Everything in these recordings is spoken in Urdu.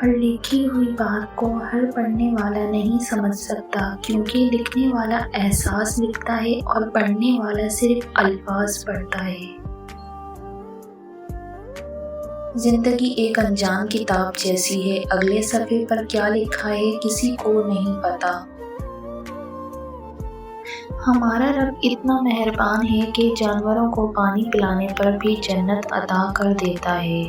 ہر لکھی ہوئی بات کو ہر پڑھنے والا نہیں سمجھ سکتا، کیونکہ لکھنے والا احساس لکھتا ہے اور پڑھنے والا صرف الفاظ پڑھتا ہے۔ زندگی ایک انجان کتاب جیسی ہے، اگلے صفحے پر کیا لکھا ہے کسی کو نہیں پتا۔ ہمارا رب اتنا مہربان ہے کہ جانوروں کو پانی پلانے پر بھی جنت عطا کر دیتا ہے۔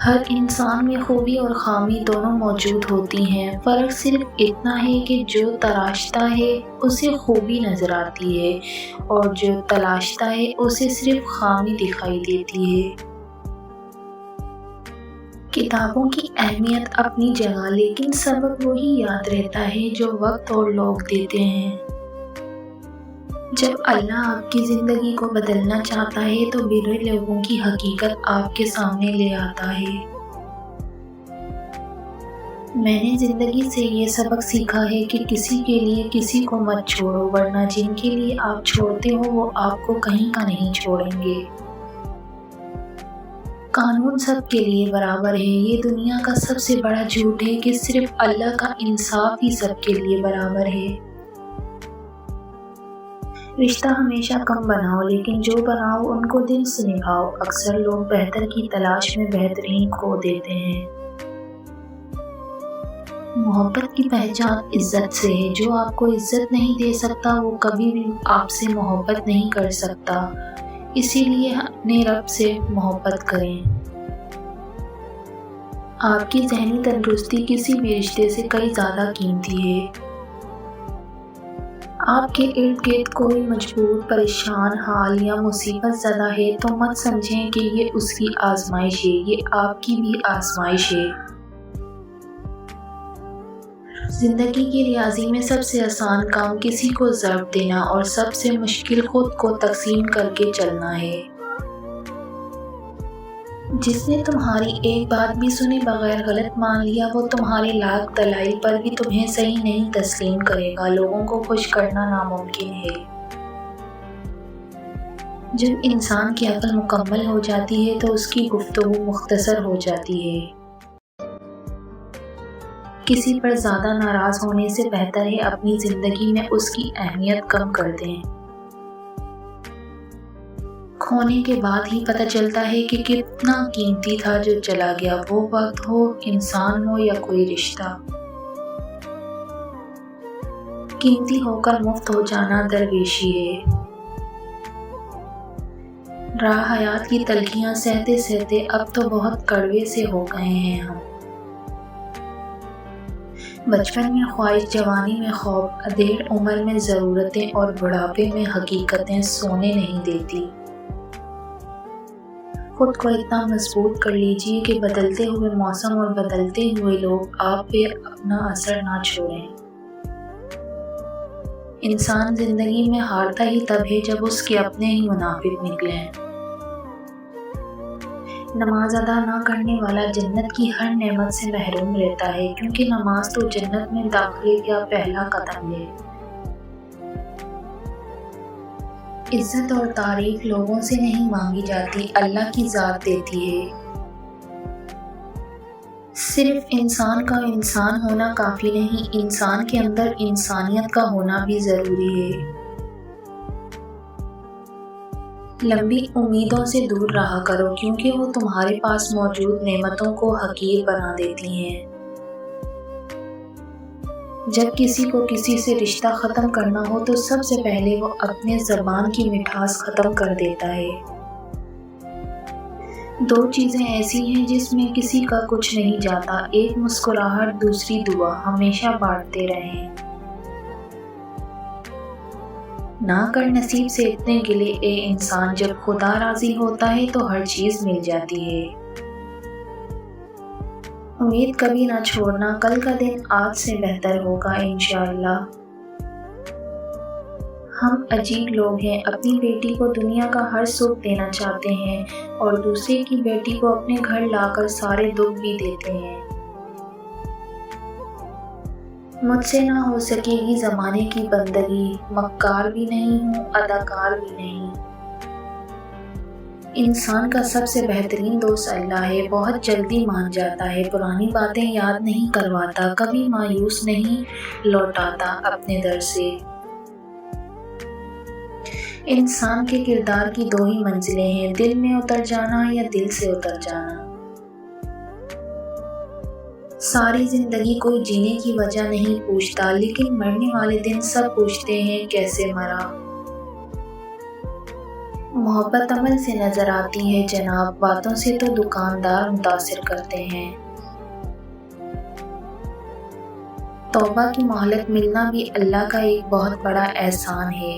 ہر انسان میں خوبی اور خامی دونوں موجود ہوتی ہیں، فرق صرف اتنا ہے کہ جو تراشتا ہے اسے خوبی نظر آتی ہے اور جو تلاشتا ہے اسے صرف خامی دکھائی دیتی ہے۔ کتابوں کی اہمیت اپنی جگہ، لیکن سبق وہی یاد رہتا ہے جو وقت اور لوگ دیتے ہیں۔ جب اللہ آپ کی زندگی کو بدلنا چاہتا ہے تو برے لوگوں کی حقیقت آپ کے سامنے لے آتا ہے۔ میں نے زندگی سے یہ سبق سیکھا ہے کہ کسی کے لیے کسی کو مت چھوڑو، ورنہ جن کے لیے آپ چھوڑتے ہو وہ آپ کو کہیں کا نہیں چھوڑیں گے۔ قانون سب کے لیے برابر ہے، یہ دنیا کا سب سے بڑا جھوٹ ہے کہ صرف اللہ کا انصاف ہی سب کے لیے برابر ہے۔ رشتہ ہمیشہ کم بناؤ، لیکن جو بناؤ ان کو دل سے نبھاؤ۔ اکثر لوگ بہتر کی تلاش میں بہترین کھو دیتے ہیں۔ محبت کی پہچان عزت سے ہے، جو آپ کو عزت نہیں دے سکتا وہ کبھی بھی آپ سے محبت نہیں کر سکتا، اسی لیے اپنے رب سے محبت کریں۔ آپ کی ذہنی تندرستی کسی بھی رشتے سے کئی زیادہ قیمتی ہے۔ آپ کے ارد گرد کوئی مجبور، پریشان حال یا مصیبت زدہ ہے تو مت سمجھیں کہ یہ اس کی آزمائش ہے، یہ آپ کی بھی آزمائش ہے۔ زندگی کی ریاضی میں سب سے آسان کام کسی کو ضرب دینا اور سب سے مشکل خود کو تقسیم کر کے چلنا ہے۔ جس نے تمہاری ایک بات بھی سنے بغیر غلط مان لیا، وہ تمہارے لاکھ دلائل پر بھی تمہیں صحیح نہیں تسلیم کرے گا۔ لوگوں کو خوش کرنا ناممکن ہے۔ جب انسان کی عقل مکمل ہو جاتی ہے تو اس کی گفتگو مختصر ہو جاتی ہے۔ کسی پر زیادہ ناراض ہونے سے بہتر ہے اپنی زندگی میں اس کی اہمیت کم کر دیں۔ کھونے کے بعد ہی پتہ چلتا ہے کہ کتنا قیمتی تھا جو چلا گیا، وہ وقت ہو، انسان ہو یا کوئی رشتہ۔ قیمتی ہو کر مفت ہو جانا درویشی ہے۔ راہ حیات کی تلخیاں سہتے سہتے اب تو بہت کڑوے سے ہو گئے ہیں ہم۔ بچپن میں خواہش، جوانی میں خوف، ادھیڑ عمر میں ضرورتیں اور بڑھاپے میں حقیقتیں سونے نہیں دیتی۔ خود کو اتنا مضبوط کر لیجئے کہ بدلتے ہوئے موسم اور بدلتے ہوئے لوگ آپ پہ اپنا اثر نہ چھوڑیں۔ انسان زندگی میں ہارتا ہی تب ہے جب اس کے اپنے ہی منافق نکلیں۔ نماز ادا نہ کرنے والا جنت کی ہر نعمت سے محروم رہتا ہے، کیونکہ نماز تو جنت میں داخلے کا پہلا قدم ہے۔ عزت اور تعریف لوگوں سے نہیں مانگی جاتی، اللہ کی ذات دیتی ہے۔ صرف انسان کا انسان ہونا کافی نہیں، انسان کے اندر انسانیت کا ہونا بھی ضروری ہے۔ لمبی امیدوں سے دور رہا کرو، کیونکہ وہ تمہارے پاس موجود نعمتوں کو حقیر بنا دیتی ہیں۔ جب کسی کو کسی سے رشتہ ختم کرنا ہو تو سب سے پہلے وہ اپنے زبان کی مٹھاس ختم کر دیتا ہے۔ دو چیزیں ایسی ہیں جس میں کسی کا کچھ نہیں جاتا، ایک مسکراہٹ، دوسری دعا۔ ہمیشہ بانٹتے رہیں۔ نہ کر نصیب سے اتنے گلے اے انسان، جب خدا راضی ہوتا ہے تو ہر چیز مل جاتی ہے۔ امید کبھی نہ چھوڑنا، کل کا دن آج سے بہتر ہوگا انشاءاللہ۔ ہم عجیب لوگ ہیں، اپنی بیٹی کو دنیا کا ہر سکھ دینا چاہتے ہیں اور دوسرے کی بیٹی کو اپنے گھر لا کر سارے دکھ بھی دیتے ہیں۔ مجھ سے نہ ہو سکے گی زمانے کی بندگی، مکار بھی نہیں ہوں، اداکار بھی نہیں۔ انسان کا سب سے بہترین دوست اللہ ہے، بہت جلدی مان جاتا ہے، پرانی باتیں یاد نہیں کرواتا، کبھی مایوس نہیں لوٹاتا اپنے در سے۔ انسان کے کردار کی دو ہی منزلیں ہیں، دل میں اتر جانا یا دل سے اتر جانا۔ ساری زندگی کوئی جینے کی وجہ نہیں پوچھتا، لیکن مرنے والے دن سب پوچھتے ہیں کیسے مرا۔ محبت عمل سے نظر آتی ہے جناب، باتوں سے تو دکاندار متاثر کرتے ہیں۔ توبہ کی مہلت ملنا بھی اللہ کا ایک بہت بڑا احسان ہے۔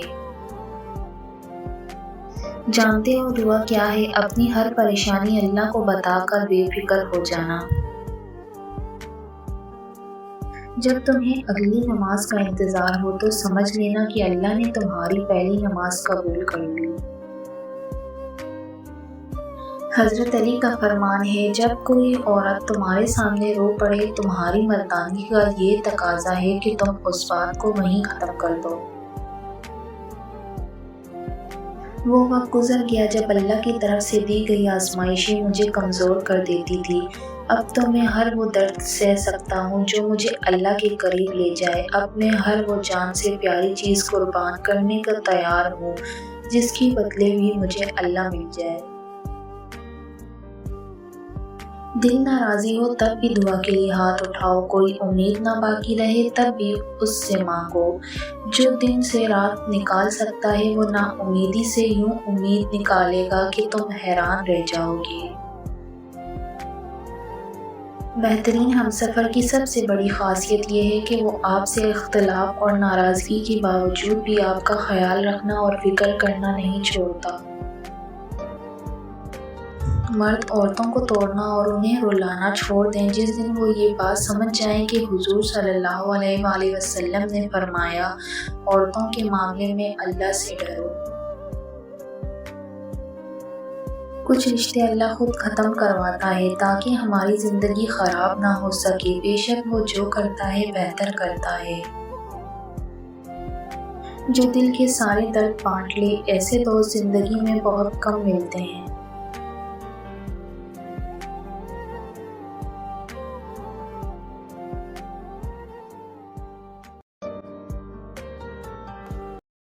جانتے ہو دعا کیا ہے؟ اپنی ہر پریشانی اللہ کو بتا کر بے فکر ہو جانا۔ جب تمہیں اگلی نماز کا انتظار ہو تو سمجھ لینا کہ اللہ نے تمہاری پہلی نماز قبول کر لی۔ حضرت علی کا فرمان ہے، جب کوئی عورت تمہارے سامنے رو پڑے، تمہاری مردانگی کا یہ تقاضا ہے کہ تم اس بات کو وہیں ختم کر دو۔ وہ وقت گزر گیا جب اللہ کی طرف سے دی گئی آزمائشیں مجھے کمزور کر دیتی تھی۔ اب تو میں ہر وہ درد سہ سکتا ہوں جو مجھے اللہ کے قریب لے جائے۔ اب میں ہر وہ جان سے پیاری چیز قربان کرنے کا تیار ہوں جس کی بدلے بھی مجھے اللہ مل جائے۔ دل ناراضی ہو تب بھی دعا کے لیے ہاتھ اٹھاؤ، کوئی امید نہ باقی رہے تب بھی اس سے مانگو۔ جو دن سے رات نکال سکتا ہے وہ نا امیدی سے یوں امید نکالے گا کہ تم حیران رہ جاؤ گے۔ بہترین ہمسفر کی سب سے بڑی خاصیت یہ ہے کہ وہ آپ سے اختلاف اور ناراضگی کے باوجود بھی آپ کا خیال رکھنا اور فکر کرنا نہیں چھوڑتا۔ مرد عورتوں کو توڑنا اور انہیں رلانا چھوڑ دیں جس دن وہ یہ بات سمجھ جائیں کہ حضور صلی اللہ علیہ وآلہ وسلم نے فرمایا، عورتوں کے معاملے میں اللہ سے ڈرو۔ کچھ رشتے اللہ خود ختم کرواتا ہے تاکہ ہماری زندگی خراب نہ ہو سکے، بے شک وہ جو کرتا ہے بہتر کرتا ہے۔ جو دل کے سارے درد بانٹ لے، ایسے دوست زندگی میں بہت کم ملتے ہیں۔